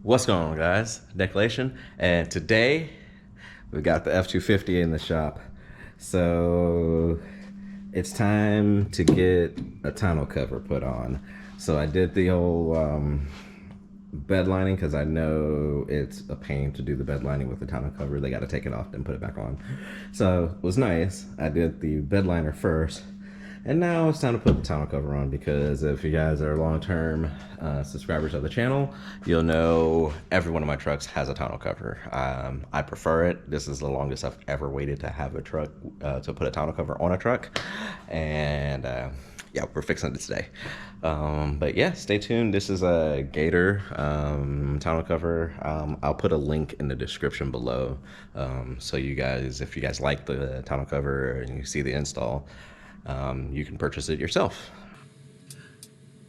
What's going on, guys? Decelation, and today we got the F250 in the shop. So it's time to get a tonneau cover put on. So I did the whole bed lining because I know it's a pain to do the bed lining with the tonneau cover. They got to take it off and put it back on. So it was nice. I did the bed liner first. And now it's time to put the tonneau cover on, because if you guys are long-term subscribers of the channel, you'll know every one of my trucks has a tonneau cover. I prefer it. This is the longest I've ever waited to have a truck, to put a tonneau cover on a truck. And yeah, we're fixing it today. But yeah, stay tuned. This is a Gator tonneau cover. I'll put a link in the description below. So you guys, if you guys like the tonneau cover and you see the install, you can purchase it yourself.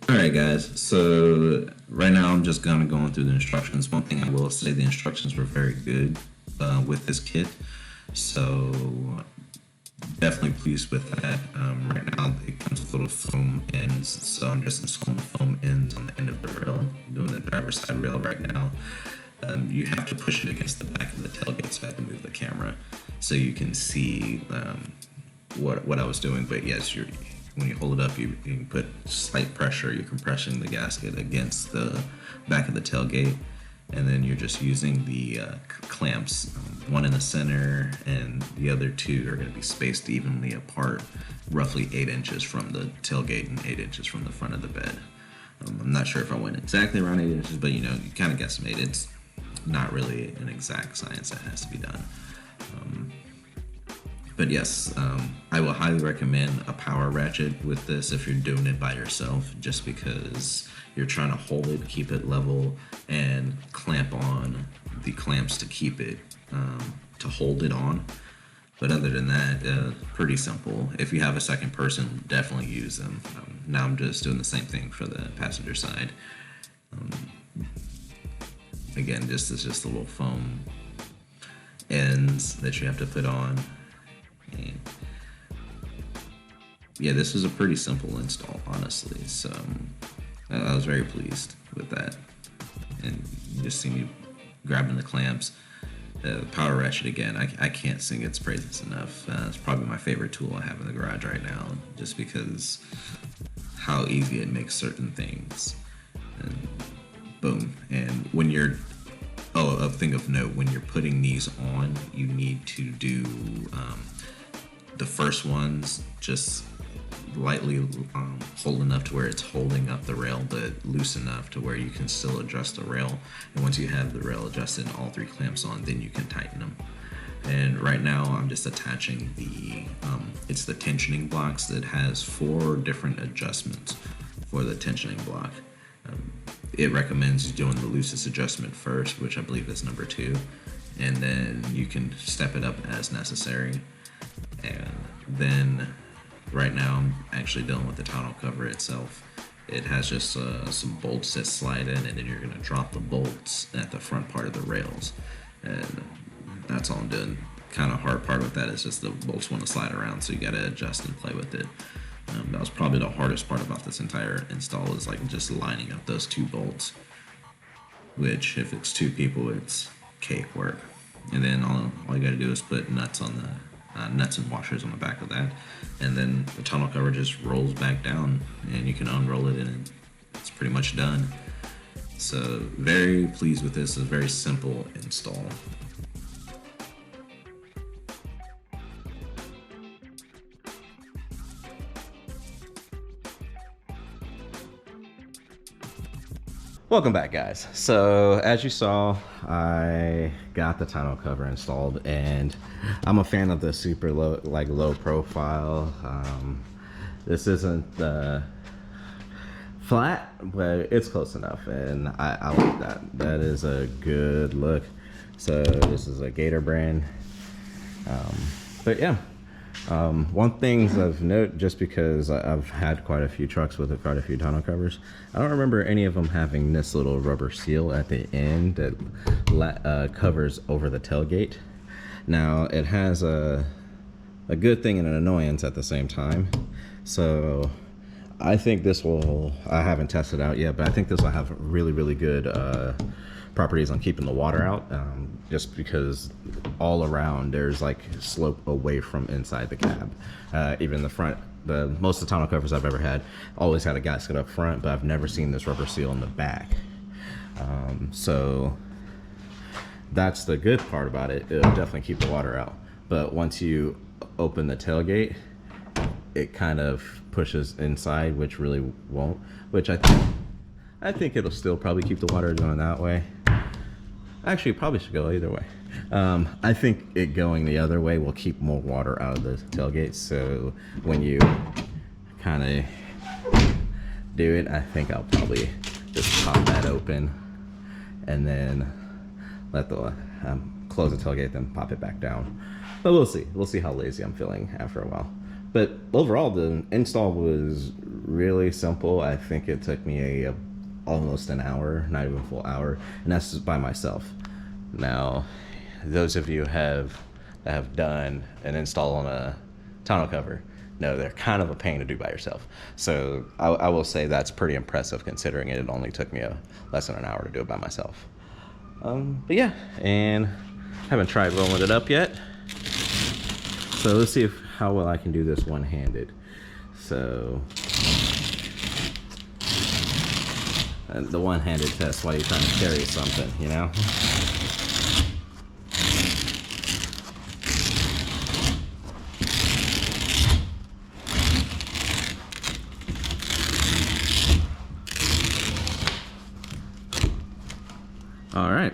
Alright guys, so right now I'm just going through the instructions. One thing I will say, the instructions were very good with this kit, so definitely pleased with that. Right now it comes with little foam ends, so I'm just installing the foam ends on the end of the rail. I'm doing the driver's side rail right now. You have to push it against the back of the tailgate, so I have to move the camera so you can see what I was doing. But yes, when you hold it up, you can put slight pressure. You're compressing the gasket against the back of the tailgate, and then you're just using the clamps, one in the center and the other two are going to be spaced evenly apart, roughly 8 inches from the tailgate and 8 inches from the front of the bed. I'm not sure if I went exactly around 8 inches, but you kind of guesstimate. It's not really an exact science that has to be done. But yes, I will highly recommend a power ratchet with this if you're doing it by yourself, just because you're trying to hold it, keep it level, and clamp on the clamps to keep it, to hold it on. But other than that, pretty simple. If you have a second person, definitely use them. Now I'm just doing the same thing for the passenger side. Again, this is just a little foam ends that you have to put on. And yeah, this is a pretty simple install, honestly, so I was very pleased with that. And you just see me grabbing the clamps. Power ratchet, again, I can't sing its praises enough. It's probably my favorite tool I have in the garage right now, just because how easy it makes certain things. And boom. And when you're a thing of note, when you're putting these on, you need to do the first ones just lightly hold enough to where it's holding up the rail, but loose enough to where you can still adjust the rail. And once you have the rail adjusted and all 3 clamps on, then you can tighten them. And right now I'm just attaching the it's the tensioning blocks that has 4 different adjustments for the tensioning block. It recommends doing the loosest adjustment first, which I believe is number 2, and then you can step it up as necessary. And then right now I'm actually dealing with the tonneau cover itself. It has just some bolts that slide in, and then you're going to drop the bolts at the front part of the rails, and that's all I'm doing. Kind of hard part with that is just the bolts want to slide around, so you got to adjust and play with it. That was probably the hardest part about this entire install, is like just lining up those 2 bolts, which if it's 2 people, it's cake work. And then all you got to do is put nuts on the nuts and washers on the back of that, and then the tonneau cover just rolls back down, and you can unroll it, and it's pretty much done. So very pleased with this. It's a very simple install. Welcome back, guys. So as you saw, I got the tonneau cover installed, and I'm a fan of the super low profile. This isn't flat, but it's close enough, and I like that. That is a good look. So this is a Gator brand. But yeah, one thing of note, just because I've had quite a few trucks with quite a few tonneau covers, I don't remember any of them having this little rubber seal at the end that covers over the tailgate. Now it has a good thing and an annoyance at the same time. So I think this will, I haven't tested out yet, but I think this will have really, really good properties on keeping the water out, just because all around there's like slope away from inside the cab. Even the front, most of the tonneau covers I've ever had always had a gasket up front, but I've never seen this rubber seal in the back. So that's the good part about it. It'll definitely keep the water out. But once you open the tailgate, it kind of pushes inside, which really won't, which I think it'll still probably keep the water going that way. Actually, it probably should go either way. I think it going the other way will keep more water out of the tailgate. So when you kind of do it, I think I'll probably just pop that open and then let the close the tailgate, then pop it back down. But we'll see. We'll see how lazy I'm feeling after a while. But overall, the install was really simple. I think it took me almost an hour, not even a full hour, and that's just by myself. Now, those of you that have done an install on a tonneau cover, no, they're kind of a pain to do by yourself. So I will say that's pretty impressive, considering it only took me less than an hour to do it by myself. But yeah, and haven't tried rolling it up yet. So let's see how well I can do this one-handed. So the one-handed test while you're trying to carry something, you know? All right,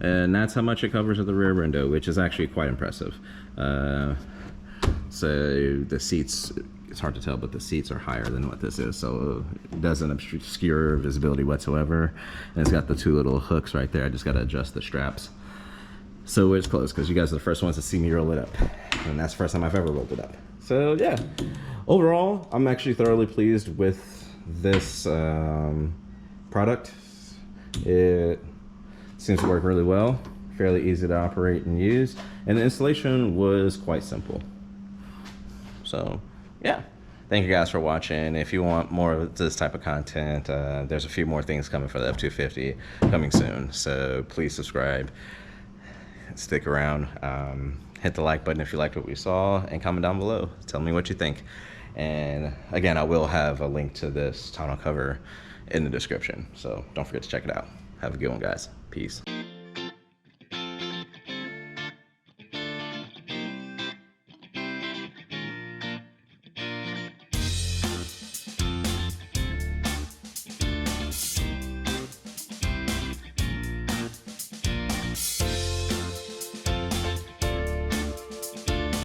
and that's how much it covers of the rear window, which is actually quite impressive. So the seats, it's hard to tell, but the seats are higher than what this is, so it doesn't obscure visibility whatsoever. And it's got the two little hooks right there. I just got to adjust the straps so it's close, because you guys are the first ones to see me roll it up, and that's the first time I've ever rolled it up. So yeah, overall, I'm actually thoroughly pleased with this product. It seems to work really well, fairly easy to operate and use, and the installation was quite simple. So yeah, thank you guys for watching. If you want more of this type of content, there's a few more things coming for the F250 coming soon, so please subscribe, stick around, hit the like button if you liked what we saw, and comment down below, tell me what you think. And again, I will have a link to this tonneau cover in the description, so don't forget to check it out. Have a good one, guys. Peace.